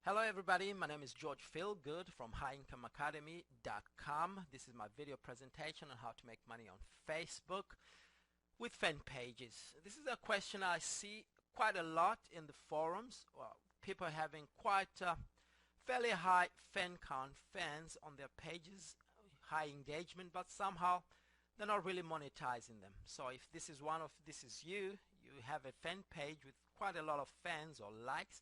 Hello everybody, my name is George Feelgood from highIncomeAcademy.com. This is my video presentation on how to make money on Facebook with fan pages. This is a question I see quite a lot in the forums. Well, people having quite fairly high fan count, fans on their pages, high engagement, but somehow they're not really monetizing them. So if this is you have a fan page with quite a lot of fans or likes,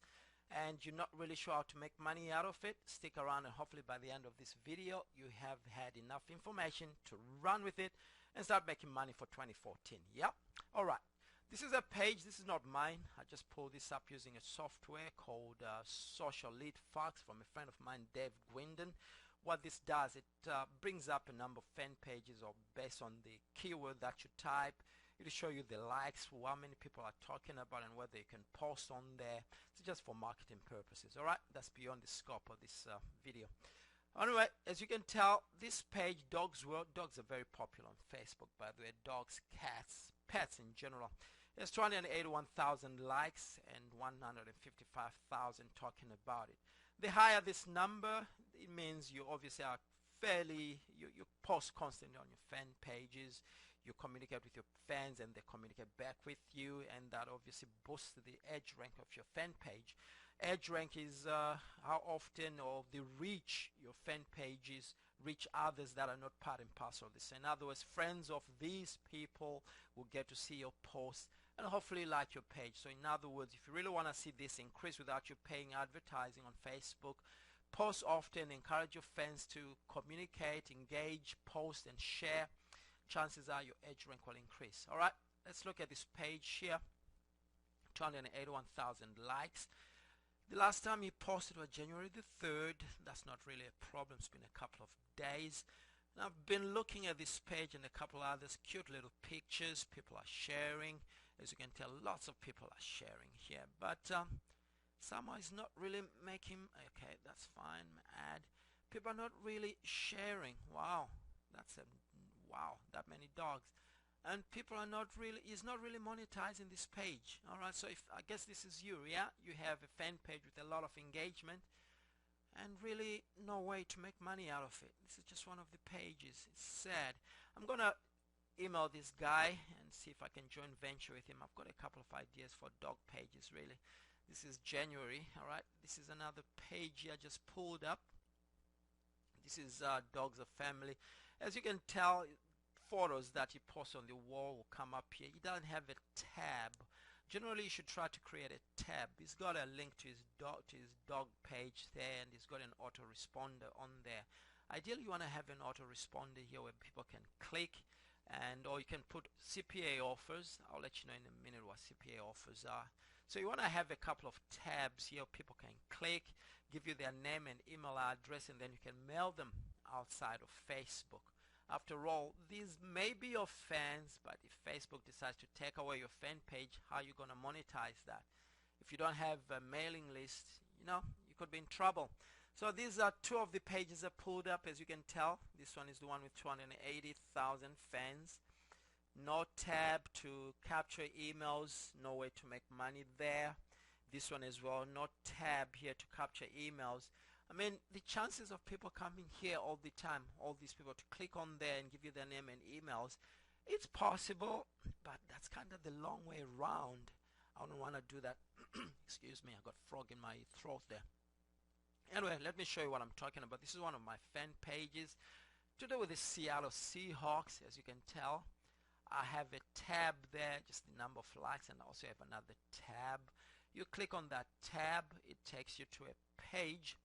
and you're not really sure how to make money out of it, stick around and hopefully by the end of this video you have had enough information to run with it and start making money for 2014. Yep. Alright, this is a page, this is not mine. I just pulled this up using a software called Social Lead Fox from a friend of mine, Dave Gwyndon. What this does, it brings up a number of fan pages or based on the keyword that you type. It'll show you the likes, how many people are talking about and whether you can post on there. It's just for marketing purposes. Alright, that's beyond the scope of this video. Anyway, as you can tell, this page, Dogs World, dogs are very popular on Facebook, by the way. Dogs, cats, pets in general. There's 281,000 likes and 155,000 talking about it. The higher this number, it means you obviously are you post constantly on your fan pages, you communicate with your fans and they communicate back with you, and that obviously boosts the edge rank of your fan page. Edge rank is how often or the reach your fan pages reach others that are not part and parcel of this. In other words, friends of these people will get to see your posts and hopefully like your page. So in other words, if you really want to see this increase without you paying advertising on Facebook, post often, encourage your fans to communicate, engage, post and share. Chances are your edge rank will increase. Alright, let's look at this page here. 281,000 likes. The last time he posted was January the 3rd. That's not really a problem. It's been a couple of days. And I've been looking at this page and a couple others. Cute little pictures. People are sharing. As you can tell, lots of people are sharing here. But somehow it's not really making... Okay, that's fine. Add. People are not really sharing. Wow. That's a... Wow, that many dogs. And people are not really, is not really monetizing this page. Alright, so if I guess this is you, yeah? You have a fan page with a lot of engagement and really no way to make money out of it. This is just one of the pages. It's sad. I'm gonna email this guy and see if I can join venture with him. I've got a couple of ideas for dog pages really. This is January. Alright, this is another page here I just pulled up. This is Dogs of Family. As you can tell, photos that he posts on the wall will come up here. He doesn't have a tab. Generally, you should try to create a tab. He's got a link to his dog page there, and he's got an autoresponder on there. Ideally, you want to have an autoresponder here where people can click, and or you can put CPA offers. I'll let you know in a minute what CPA offers are. So you want to have a couple of tabs here. People can click, give you their name and email address, and then you can mail them outside of Facebook. After all, these may be your fans, but if Facebook decides to take away your fan page, how are you going to monetize that? If you don't have a mailing list, you know, you could be in trouble. So these are two of the pages I pulled up. As you can tell, this one is the one with 280,000 fans. No tab to capture emails, no way to make money there. This one as well, no tab here to capture emails. I mean, the chances of people coming here all the time, all these people to click on there and give you their name and emails, it's possible, but that's kind of the long way around. I don't want to do that. Excuse me, I got frog in my throat there. Anyway, let me show you what I'm talking about. This is one of my fan pages to do with the Seattle Seahawks. As you can tell, I have a tab there, just the number of likes, and I also have another tab. You click on that tab, it takes you to a page.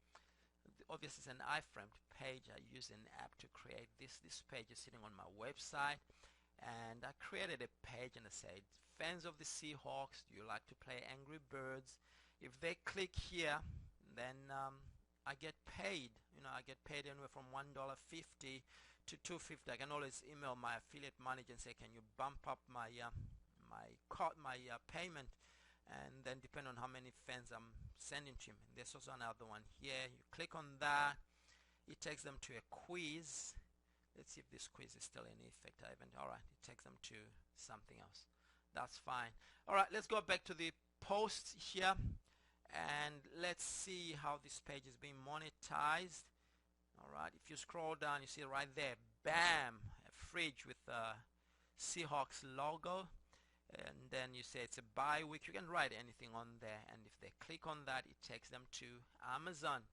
Obviously, it's an iframed page. I use an app to create this. This page is sitting on my website, and I created a page and I said, fans of the Seahawks, do you like to play Angry Birds? If they click here, then I get paid. You know, I get paid anywhere from $1.50 to $2.50. I can always email my affiliate manager and say, can you bump up my payment? And then depend on how many fans I'm sending to him. And there's also another one here. You click on that, it takes them to a quiz. Let's see if this quiz is still in effect. I haven't. Alright, it takes them to something else. That's fine. Alright, let's go back to the post here. and let's see how this page is being monetized. Alright, if you scroll down, you see right there, bam, a fridge with a Seahawks logo, and then you say it's a buy week. You can write anything on there, and if they click on that, it takes them to Amazon.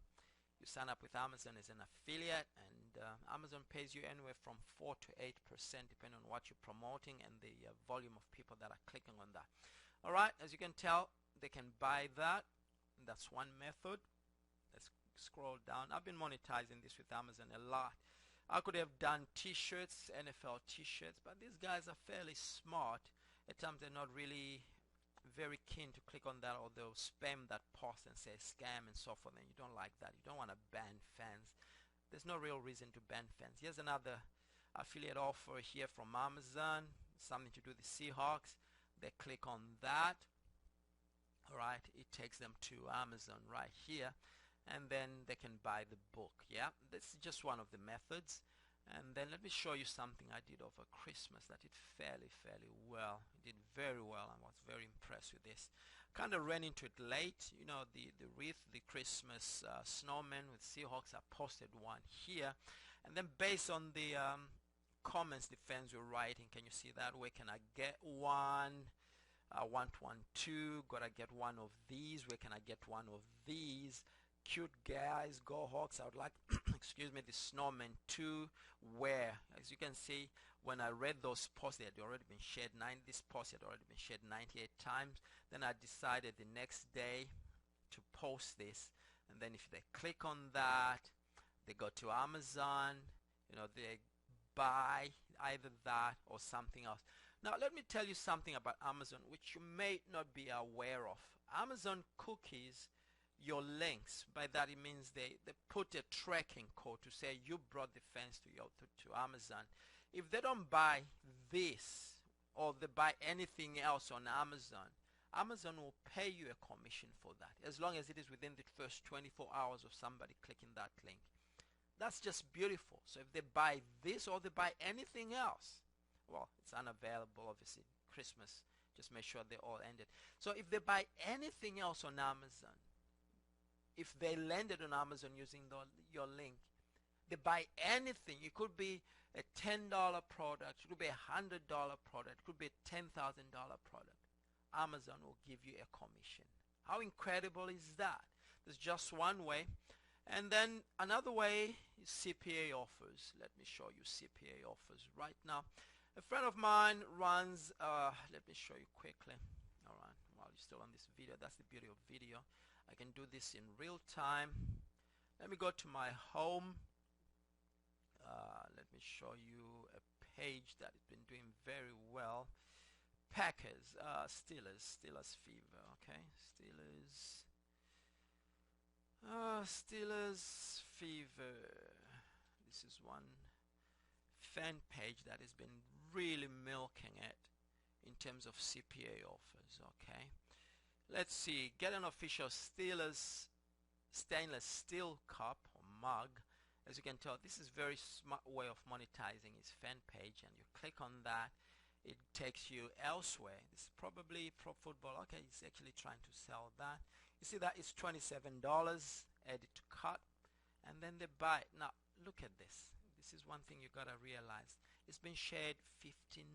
You sign up with Amazon as an affiliate, and Amazon pays you anywhere from 4 to 8% depending on what you're promoting and the volume of people that are clicking on that. Alright, as you can tell, they can buy that. That's one method. Let's scroll down. I've been monetizing this with Amazon a lot. I could have done t-shirts, NFL t-shirts, but these guys are fairly smart. At times they're not really very keen to click on that, or they'll spam that post and say scam and so forth, and you don't like that. You don't want to ban fans. There's no real reason to ban fans. Here's another affiliate offer here from Amazon, something to do with the Seahawks. They click on that. Alright, it takes them to Amazon right here, and then they can buy the book. Yeah, this is just one of the methods. And then let me show you something I did over Christmas that did fairly well. It did very well. I was very impressed with this. Kind of ran into it late. You know, the wreath, the Christmas snowman with Seahawks. I posted one here, and then based on the comments the fans were writing, can you see that? Where can I get one? I want one too. Gotta get one of these. Where can I get one of these? Cute guys, go Hawks. I would like excuse me, the snowman too. Where, as you can see, when I read those posts, they had already been shared. This post had already been shared 98 times. Then I decided the next day to post this, and then if they click on that, they go to Amazon, you know, they buy either that or something else. Now let me tell you something about Amazon which you may not be aware of. Amazon cookies your links. By that it means they put a tracking code to say you brought the fans to Amazon. If they don't buy this, or they buy anything else on Amazon, Amazon will pay you a commission for that, as long as it is within the first 24 hours of somebody clicking that link. That's just beautiful. So if they buy this or they buy anything else, well, it's unavailable obviously. Christmas, just make sure they all ended. So if they buy anything else on Amazon, if they landed on Amazon using your link, they buy anything. It could be a $10 product, it could be a $100 product, it could be a $10,000 product. Amazon will give you a commission. How incredible is that? There's just one way. And then another way is CPA offers. Let me show you CPA offers right now. A friend of mine runs, let me show you quickly. Alright, while you're still on this video, that's the beauty of video. I can do this in real time. Let me go to my home. Let me show you a page that has been doing very well. Packers, Steelers fever. Okay, Steelers fever. This is one fan page that has been really milking it in terms of CPA offers. Okay, let's see. Get an official Steelers stainless steel cup or mug. As you can tell, this is very smart way of monetizing his fan page, and you click on that, it takes you elsewhere. This is probably Pro Football. Okay, he's actually trying to sell that. You see that it's $27, add it to cart, and then they buy it. Now look at this. This is one thing you gotta realize. It's been shared 59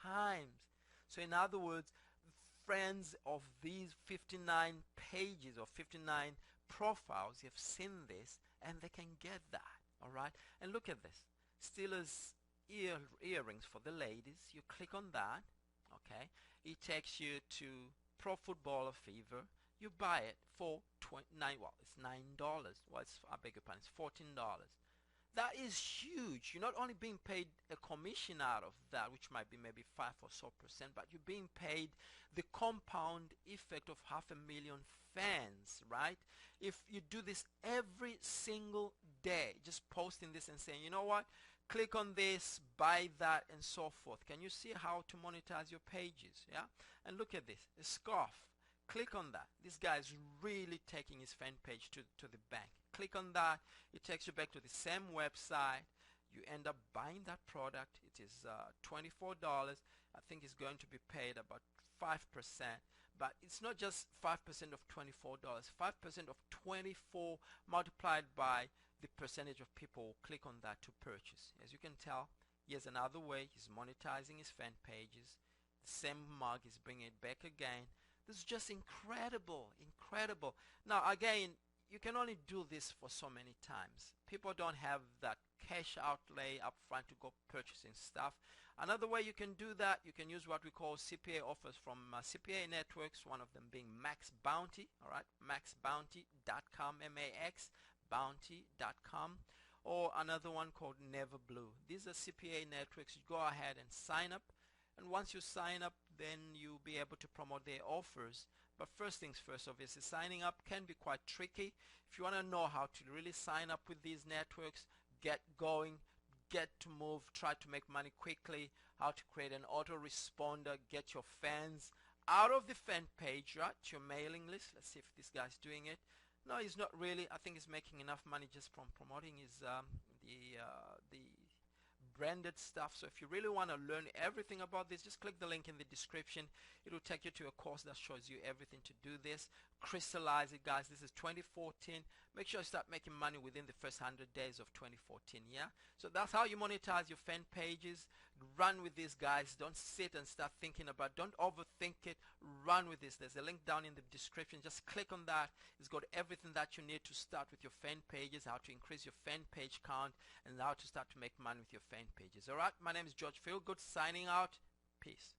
times. So in other words, friends of these 59 pages or 59 profiles have seen this, and they can get that. Alright, and look at this. Steelers earrings for the ladies. You click on that. Okay, it takes you to Pro Footballer Fever. You buy it for $9. Well, it's $9. Well, I beg your pardon, it's $14. That is huge. You're not only being paid a commission out of that, which might be maybe 5% or so, but you're being paid the compound effect of 500,000 fans, right? If you do this every single day, just posting this and saying, you know what, click on this, buy that, and so forth. Can you see how to monetize your pages? Yeah. And look at this, a scarf. Click on that. This guy is really taking his fan page to the bank. Click on that. It takes you back to the same website. You end up buying that product. It is $24. I think it's going to be paid about 5%, But it's not just 5% of $24. 5% of 24 multiplied by the percentage of people who click on that to purchase. As you can tell, here's another way he's monetizing his fan pages. The same mug is bringing it back again. This is just incredible, incredible. Now again, you can only do this for so many times. People don't have that cash outlay up front to go purchasing stuff. Another way you can do that, you can use what we call CPA offers from CPA networks, one of them being Max Bounty, all right, maxbounty.com, M-A-X, bounty.com, or another one called Never Blue. These are CPA networks. You go ahead and sign up, and once you sign up, then you'll be able to promote their offers. But first things first, obviously, signing up can be quite tricky. If you want to know how to really sign up with these networks, get going, get to move, try to make money quickly, how to create an autoresponder, get your fans out of the fan page, right, to your mailing list. Let's see if this guy's doing it. No, he's not really. I think he's making enough money just from promoting his the branded stuff. So if you really want to learn everything about this, just click the link in the description. It will take you to a course that shows you everything to do this. Crystallize it, guys. This is 2014. Make sure you start making money within the first 100 days of 2014. Yeah, so that's how you monetize your fan pages. Run with these, guys. Don't sit and start thinking about, don't overthink it. Run with this. There's a link down in the description. Just click on that. It's got everything that you need to start with your fan pages, how to increase your fan page count, and how to start to make money with your fan pages. All right, my name is George Feelgood, signing out. Peace.